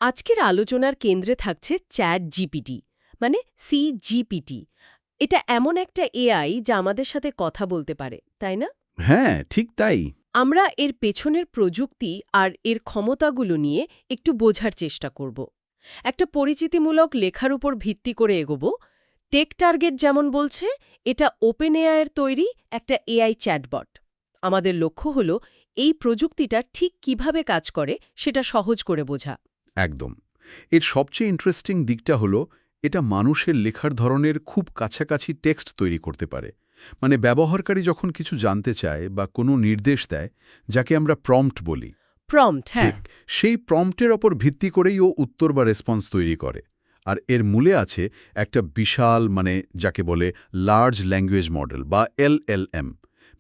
আজকের আলোচনার কেন্দ্রে থাকছে চ্যাট জিপিটি মানে সিজিপিটি। এটা এমন একটা এআই যা আমাদের সাথে কথা বলতে পারে, তাই না? হ্যাঁ, ঠিক তাই। আমরা এর পেছনের প্রযুক্তি আর এর ক্ষমতাগুলো নিয়ে একটু বোঝার চেষ্টা করব। একটা পরিচিতিমূলক লেখার উপর ভিত্তি করে এগোব। টেক টার্গেট যেমন বলছে, এটা ওপেন এআইয়ের তৈরি একটা এআই চ্যাটবট। আমাদের লক্ষ্য হল এই প্রযুক্তিটা ঠিক কিভাবে কাজ করে সেটা সহজ করে বোঝা। একদম। এর সবচেয়ে ইন্টারেস্টিং দিকটা হলো এটা মানুষের লেখার ধরনের খুব কাছাকাছি টেক্সট তৈরি করতে পারে। মানে ব্যবহারকারী যখন কিছু জানতে চায় বা কোনো নির্দেশ দেয়, যাকে আমরা প্রম্পট বলি, প্রম্পট, হ্যাঁ। ঠিক সেই প্রম্পটের ওপর ভিত্তি করেই ও উত্তর বা রেসপন্স তৈরি করে। আর এর মূলে আছে একটা বিশাল যাকে বলে লার্জ ল্যাঙ্গুয়েজ মডেল বা এলএলএম,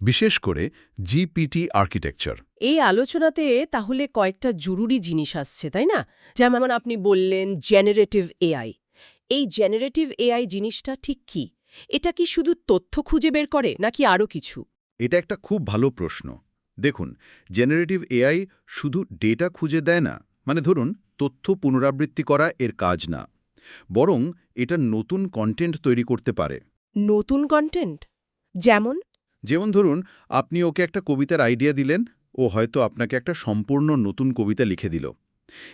বিশেষ করে জিপিটি আর্কিটেকচার। এই আলোচনাতে তাহলে কয়েকটা জরুরি জিনিস আসছে, তাই না? যেমন আপনি বললেন জেনারেটিভ এআই। এই জেনারেটিভ এআই জিনিসটা ঠিক কি? এটা কি শুধু তথ্য খুঁজে বের করে নাকি আরও কিছু? এটা একটা খুব ভালো প্রশ্ন। দেখুন, জেনারেটিভ এআই শুধু ডেটা খুঁজে দেয় না, ধরুন তথ্য পুনরাবৃত্তি করা এর কাজ না, বরং এটা নতুন কন্টেন্ট তৈরি করতে পারে। নতুন কন্টেন্ট? যেমন? যেমন ধরুন, আপনি ওকে একটা কবিতার আইডিয়া দিলেন, ও হয়তো আপনাকে একটা সম্পূর্ণ নতুন কবিতা লিখে দিল।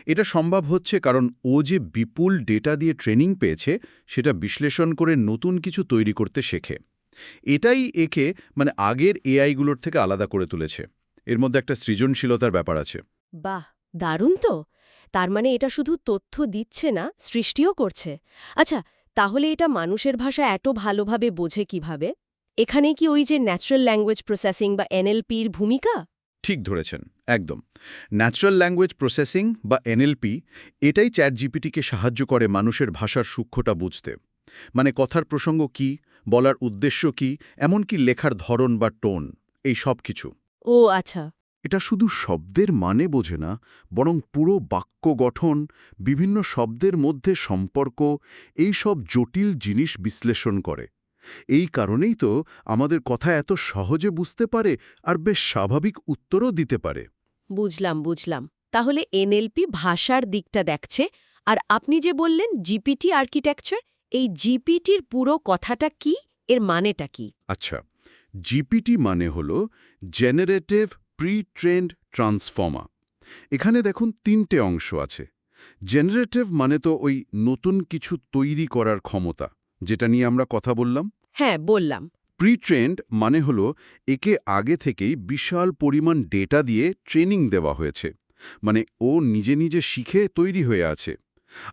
এটা সম্ভব হচ্ছে কারণ ও যে বিপুল ডেটা দিয়ে ট্রেনিং পেয়েছে, সেটা বিশ্লেষণ করে নতুন কিছু তৈরি করতে শেখে। এটাই একে আগের এআইগুলোর থেকে আলাদা করে তুলেছে। এর মধ্যে একটা সৃজনশীলতার ব্যাপার আছে। বাহ, দারুণ তো! তার মানে এটা শুধু তথ্য দিচ্ছে না, সৃষ্টিও করছে। আচ্ছা, তাহলে এটা মানুষের ভাষা এত ভালোভাবে বোঝে কিভাবে? এখানে কি ওই যে ন্যাচারাল ল্যাঙ্গুয়েজ প্রসেসিং বা এনএলপির ভূমিকা? ঠিক ধরেছেন, একদম। ন্যাচারাল ল্যাঙ্গুয়েজ প্রসেসিং বা এনএলপি, এটাই চ্যাট জিপিটিকে সাহায্য করে মানুষের ভাষার সূক্ষ্মটা বুঝতে। কথার প্রসঙ্গ কি, বলার উদ্দেশ্য কি, এমনকি লেখার ধরন বা টোন, এই সব কিছু। ও আচ্ছা। এটা শুধু শব্দের মানে বোঝে না, বরং পুরো বাক্য গঠন, বিভিন্ন শব্দের মধ্যে সম্পর্ক, এই সব জটিল জিনিস বিশ্লেষণ করে। এই কারণেই তো আমাদের কথা এত সহজে বুঝতে পারে আর বেশ স্বাভাবিক উত্তরও দিতে পারে। বুঝলাম। তাহলে এনএলপি ভাষার দিকটা দেখছে, আর আপনি যে বললেন জিপিটি আর্কিটেকচার, এই জিপিটির পুরো কথাটা কি? এর মানেটা কি? আচ্ছা, জিপিটি মানে হল জেনারেটিভ প্রি-ট্রেন্ড ট্রান্সফর্মার। এখানে দেখুন ৩টে অংশ আছে। জেনারেটিভ মানে তো ওই নতুন কিছু তৈরি করার ক্ষমতা, যেটা নিয়ে আমরা কথা বললাম। হ্যাঁ, বললাম। প্রি-ট্রেন্ড মানে হল একে আগে থেকেই বিশাল পরিমাণ ডেটা দিয়ে ট্রেনিং দেওয়া হয়েছে, ও নিজে নিজে শিখে তৈরি হয়ে আছে।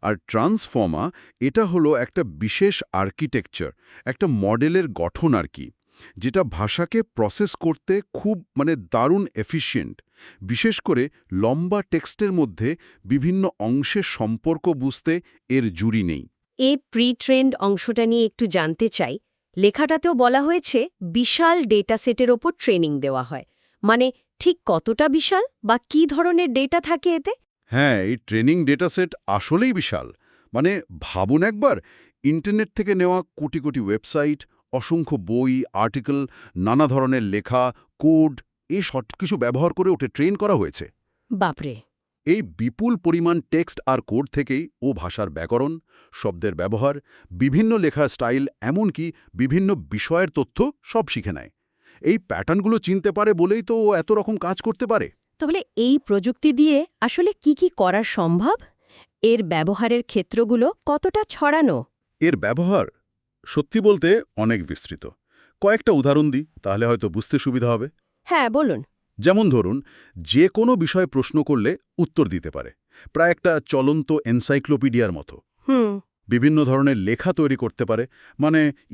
আর ট্রান্সফর্মার, এটা হলো একটা বিশেষ আর্কিটেকচার, একটা মডেলের গঠন আর কি, যেটা ভাষাকে প্রসেস করতে খুব দারুণ এফিশিয়েন্ট। বিশেষ করে লম্বা টেক্সটের মধ্যে বিভিন্ন অংশের সম্পর্ক বুঝতে এর জুড়ি নেই। এই প্রি ট্রেন্ড অংশটা নিয়ে একটু জানতে চাই। লেখাটাতেও বলা হয়েছে বিশাল ডেটা সেটের ওপর ট্রেনিং দেওয়া হয়। মানে ঠিক কতটা বিশাল বা কী ধরনের ডেটা থাকে এতে? হ্যাঁ, এই ট্রেনিং ডেটাসেট আসলেই বিশাল। ভাবুন একবার, ইন্টারনেট থেকে নেওয়া কোটি কোটি ওয়েবসাইট, অসংখ্য বই, আর্টিকেল, নানা ধরনের লেখা, কোড, এই সব কিছু ব্যবহার করে ওটা ট্রেন করা হয়েছে। বাপরে! এই বিপুল পরিমাণ টেক্সট আর কোড থেকেই ও ভাষার ব্যাকরণ, শব্দের ব্যবহার, বিভিন্ন লেখার স্টাইল, এমনকি বিভিন্ন বিষয়ের তথ্য সব শিখে নেয়। এই প্যাটার্নগুলো চিনতে পারে বলেই তো ও এত রকম কাজ করতে পারে। তাহলে এই প্রযুক্তি দিয়ে আসলে কি করা সম্ভব? এর ব্যবহারের ক্ষেত্রগুলো কতটা ছড়ানো? এর ব্যবহার সত্যি বলতে অনেক বিস্তৃত। কয়েকটা উদাহরণ দিই, তাহলে হয়তো বুঝতে সুবিধা হবে। হ্যাঁ, বলুন। যেমন ধরুন, যে কোনো বিষয়ে প্রশ্ন করলে উত্তর দিতে পারে, প্রায় একটা চলন্ত এনসাইক্লোপিডিয়ার মতো। হুম। বিভিন্ন ধরনের লেখা তৈরি করতে পারে,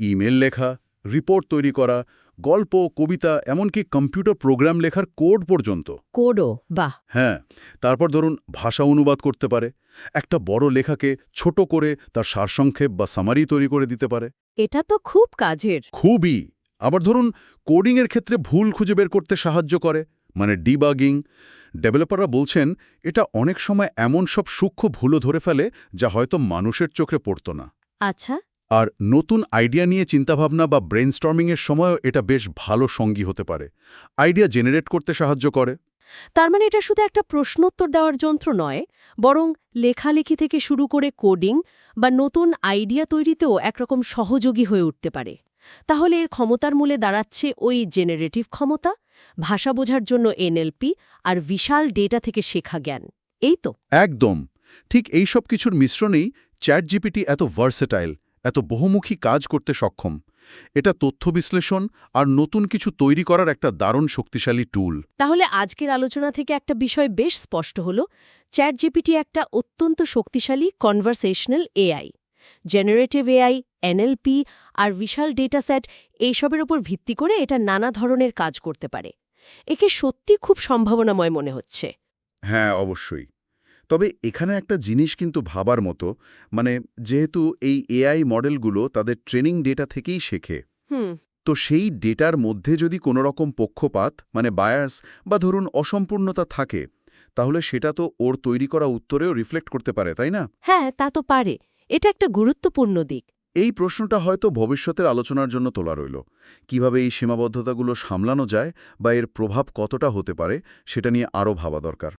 ইমেল লেখা, রিপোর্ট তৈরি করা, গল্প, কবিতা, এমনকি কম্পিউটার প্রোগ্রাম লেখার কোড পর্যন্ত। কোডও? বাহ! হ্যাঁ, তারপর ধরুন ভাষা অনুবাদ করতে পারে, একটা বড় লেখাকে ছোট করে তার সারসংক্ষেপ বা সামারি তৈরি করে দিতে পারে। এটা তো খুব কাজের। খুবই। আবার ধরুন, কোডিংয়ের ক্ষেত্রে ভুল খুঁজে বের করতে সাহায্য করে, ডিবাগিং। ডেভেলপাররা বলছেন এটা অনেক সময় এমন সব সূক্ষ্ম ভুলও ধরে ফেলে যা হয়তো মানুষের চোখে পড়ত না। আচ্ছা। আর নতুন আইডিয়া নিয়ে চিন্তাভাবনা বা ব্রেইনস্টর্মিংয়ের সময়ও এটা বেশ ভালো সঙ্গী হতে পারে। আইডিয়া জেনারেট করতে সাহায্য করে। তার মানে এটা শুধু একটা প্রশ্নোত্তর দেওয়ার যন্ত্র নয়, বরং লেখালেখি থেকে শুরু করে কোডিং বা নতুন আইডিয়া তৈরিতেও একরকম সহযোগী হয়ে উঠতে পারে। তাহলে এর ক্ষমতার মূলে দাঁড়াচ্ছে ওই জেনারেটিভ ক্ষমতা, ভাষা বোঝার জন্য এনএলপি আর বিশাল ডেটা থেকে শেখা জ্ঞান। এই তো। একদম ঠিক এই সব কিছুর মিশ্রণেই চ্যাটজিপিটি এত ভার্সেটাইল, এত বহুমুখী কাজ করতে সক্ষম। এটা তথ্য বিশ্লেষণ আর নতুন কিছু তৈরি করার একটা দারুণ শক্তিশালী টুল। তাহলে আজকের আলোচনা থেকে একটা বিষয় বেশ স্পষ্ট হলো, চ্যাটজিপিটি একটা অত্যন্ত শক্তিশালী conversational AI. Generative AI, NLP আর বিশাল ডেটাসেট এইসবের উপর ভিত্তি করে এটা নানা ধরনের কাজ করতে পারে। একে সত্যি খুব সম্ভাবনাময় মনে হচ্ছে। হ্যাঁ, অবশ্যই। তবে এখানে একটা জিনিস কিন্তু ভাবার মতো, মানে যেহেতু এই এআই মডেলগুলো তাদের ট্রেনিং ডেটা থেকেই শেখে, হুম। তো সেই ডেটার মধ্যে যদি কোনো রকম পক্ষপাত মানে বায়াস বা ধরুন অসম্পূর্ণতা থাকে, তাহলে সেটা তো ওর তৈরি করা উত্তরেও রিফ্লেক্ট করতে পারে, তাই না? হ্যাঁ, তা তো পারে। এটা একটা গুরুত্বপূর্ণ দিক। এই প্রশ্নটা হয়তো ভবিষ্যতের আলোচনার জন্য তোলা রইল। কিভাবে এই সীমাবদ্ধতাগুলো সামলানো যায় বা এর প্রভাব কতটা হতে পারে সেটা নিয়ে আরও ভাবা দরকার।